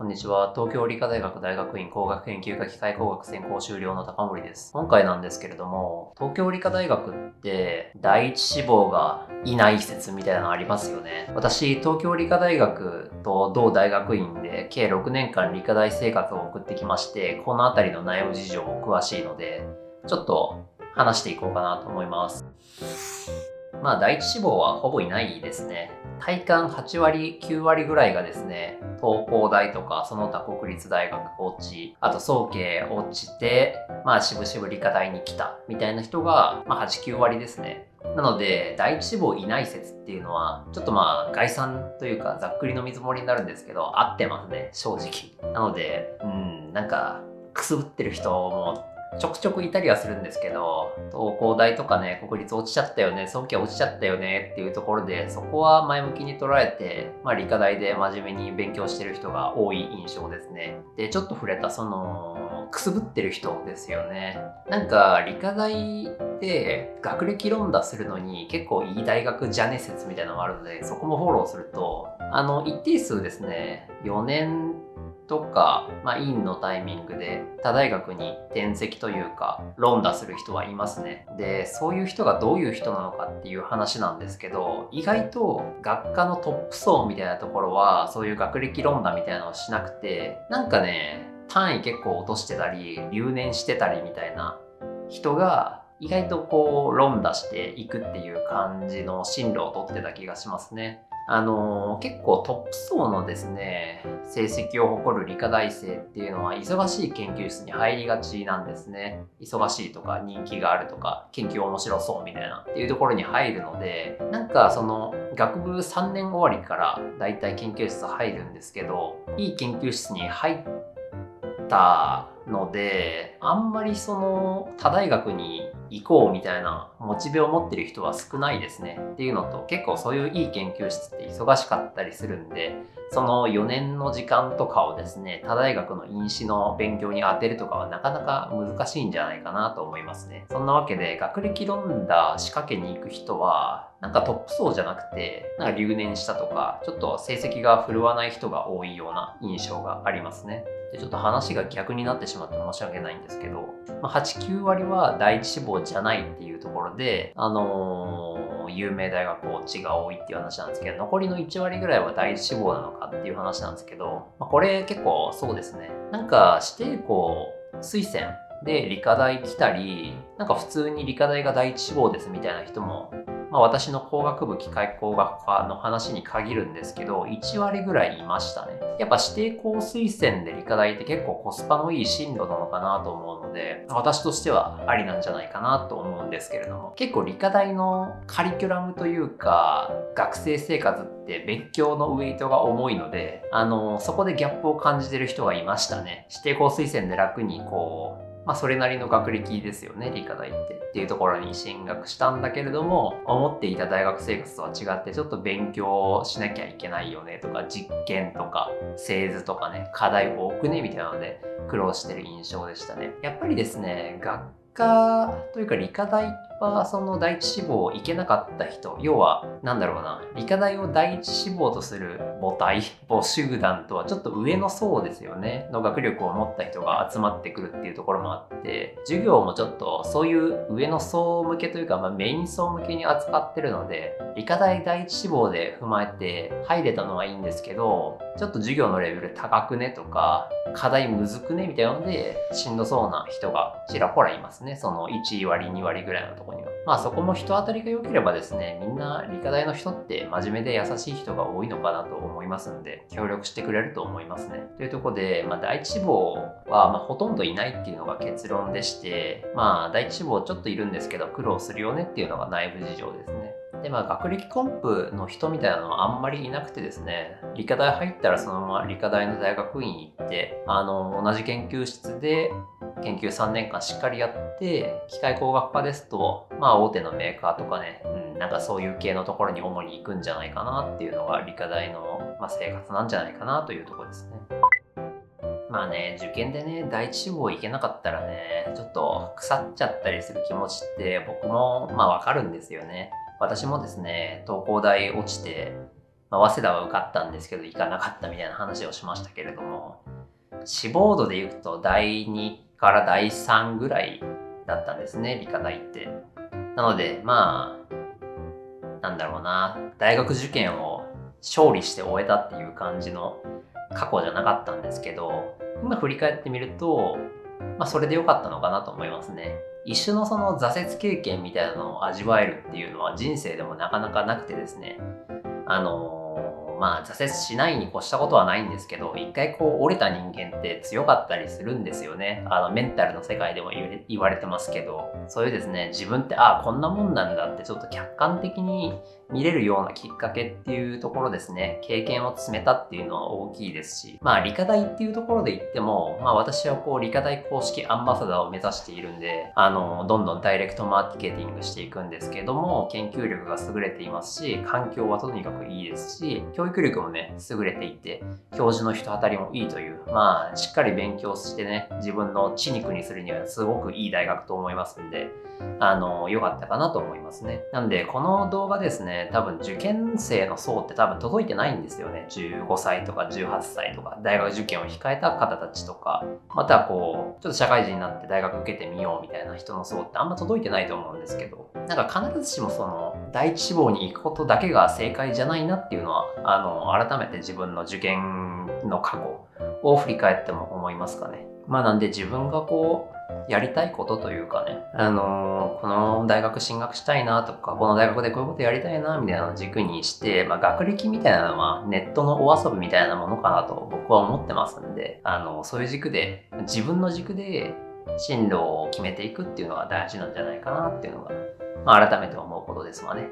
んにちは。東京理科大学大学院工学研究科機械工学専攻修了の高森です。今回なんですけれども、東京理科大学って第一志望がいない説みたいなのありますよね。私、東京理科大学と同大学院で計6年間理科大生活を送ってきまして、このあたりの内部事情も詳しいので、ちょっと話していこうかなと思います。第一志望はほぼいないですね。体感8割、9割ぐらいがですね、東工大とかその他国立大学落ち、あと早慶落ちて、渋々理科大に来たみたいな人が、8、9割ですね。なので、第一志望いない説っていうのは、ちょっと概算というかざっくりの見積もりになるんですけど、合ってますね、正直。なので、くすぶってる人もちょくちょくいたりはするんですけど、東工大とかね、国立落ちちゃったよね、早期落ちちゃったよねっていうところで、そこは前向きに捉えて、理科大で真面目に勉強してる人が多い印象ですね。で、ちょっと触れたくすぶってる人ですよね。理科大で学歴論打するのに結構いい大学じゃね説みたいなのがあるので、そこもフォローすると、一定数ですね、4年とか、院のタイミングで他大学に転籍というか論打する人はいますね。で、そういう人がどういう人なのかっていう話なんですけど、意外と学科のトップ層みたいなところはそういう学歴論打みたいなのをしなくて、単位結構落としてたり留年してたりみたいな人が意外と論打していくっていう感じの進路を取ってた気がしますね。結構トップ層のですね、成績を誇る理科大生っていうのは忙しい研究室に入りがちなんですね。忙しいとか人気があるとか研究面白そうみたいなっていうところに入るので、学部3年終わりからだいたい研究室入るんですけど、いい研究室に入ったので、あんまり他大学に行こうみたいなモチベを持ってる人は少ないですね。っていうのと、結構そういういい研究室って忙しかったりするんで、その4年の時間とかをですね、他大学の院士の勉強に当てるとかはなかなか難しいんじゃないかなと思いますね。そんなわけで、学歴論打仕掛けに行く人は、トップ層じゃなくて、留年したとか、ちょっと成績が振るわない人が多いような印象がありますね。で、ちょっと話が逆になってしまって申し訳ないんですけど、8、9割は第一志望じゃないっていうところで、有名大学落ちが多いっていう話なんですけど、残りの1割ぐらいは第一志望なのかっていう話なんですけど、これ結構そうですね。指定校推薦で理科大来たり、普通に理科大が第一志望ですみたいな人も、私の工学部機械工学科の話に限るんですけど、1割ぐらいいましたね。やっぱ指定校推薦で理科大って結構コスパのいい進路なのかなと思うので、私としてはありなんじゃないかなと思うんですけれども、結構理科大のカリキュラムというか、学生生活って勉強のウェイトが重いので、そこでギャップを感じてる人がいましたね。指定校推薦で楽にそれなりの学歴ですよね、理科大っていうところに進学したんだけれども、思っていた大学生活とは違ってちょっと勉強しなきゃいけないよねとか、実験とか製図とかね、課題多くねみたいなので苦労してる印象でしたね。やっぱりですね、学科というか理科大はその第一志望行けなかった人、要は理科大を第一志望とする母集団とはちょっと上の層ですよねの学力を持った人が集まってくるっていうところもあって、授業もちょっとそういう上の層向けというか、メイン層向けに扱ってるので、理科大第一志望で踏まえて入れたのはいいんですけど、ちょっと授業のレベル高くねとか課題むずくねみたいなのでしんどそうな人がちらほらいますね。その1割2割ぐらいのところには。そこも人当たりが良ければですね、みんな理科大の人って真面目で優しい人が多いのかなと思いますんで、協力してくれると思いますね。というところで、第一志望はほとんどいないっていうのが結論でして、第一志望ちょっといるんですけど苦労するよねっていうのが内部事情ですね。で、学歴コンプの人みたいなのはあんまりいなくてですね、理科大入ったらそのまま理科大の大学院行って、同じ研究室で研究3年間しっかりやって、機械工学科ですと、大手のメーカーとかね、そういう系のところに主に行くんじゃないかなっていうのが理科大の、生活なんじゃないかなというところですね。受験でね、第一志望行けなかったらね、ちょっと腐っちゃったりする気持ちって僕もわかるんですよね。私もですね、東工大落ちて、早稲田は受かったんですけど行かなかったみたいな話をしましたけれども、志望度で言うと第2から第3ぐらいだったんですね、理科大って。なので、なんだろうな、大学受験を勝利して終えたっていう感じの過去じゃなかったんですけど、今振り返ってみると、それで良かったのかなと思いますね。一種のその挫折経験みたいなのを味わえるっていうのは人生でもなかなかなくてですね、挫折しないに越したことはないんですけど、一回折れた人間って強かったりするんですよね。メンタルの世界でも言われてますけど、そういうですね、自分ってこんなもんなんだってちょっと客観的に見れるようなきっかけっていうところですね、経験を積めたっていうのは大きいですし、理科大っていうところで言っても、私は理科大公式アンバサダーを目指しているんで、どんどんダイレクトマーケティングしていくんですけども、研究力が優れていますし、環境はとにかくいいですし、教育力もね、優れていて、教授の人当たりもいいという、しっかり勉強してね、自分の血肉にするにはすごくいい大学と思いますんで、良かったかなと思いますね。なんで、この動画ですね、多分受験生の層って多分届いてないんですよね。15歳とか18歳とか、大学受験を控えた方たちとか、またちょっと社会人になって大学受けてみようみたいな人の層ってあんま届いてないと思うんですけど、なんか必ずしもその、第一志望に行くことだけが正解じゃないなっていうのは、改めて自分の受験の過去を振り返っても思いますかね。なんで自分がやりたいことというかね、この大学進学したいなとか、この大学でこういうことやりたいなみたいなのを軸にして、学歴みたいなのはネットのお遊びみたいなものかなと僕は思ってますんで、そういう軸で、自分の軸で進路を決めていくっていうのが大事なんじゃないかなっていうのが、改めて思うことですわね。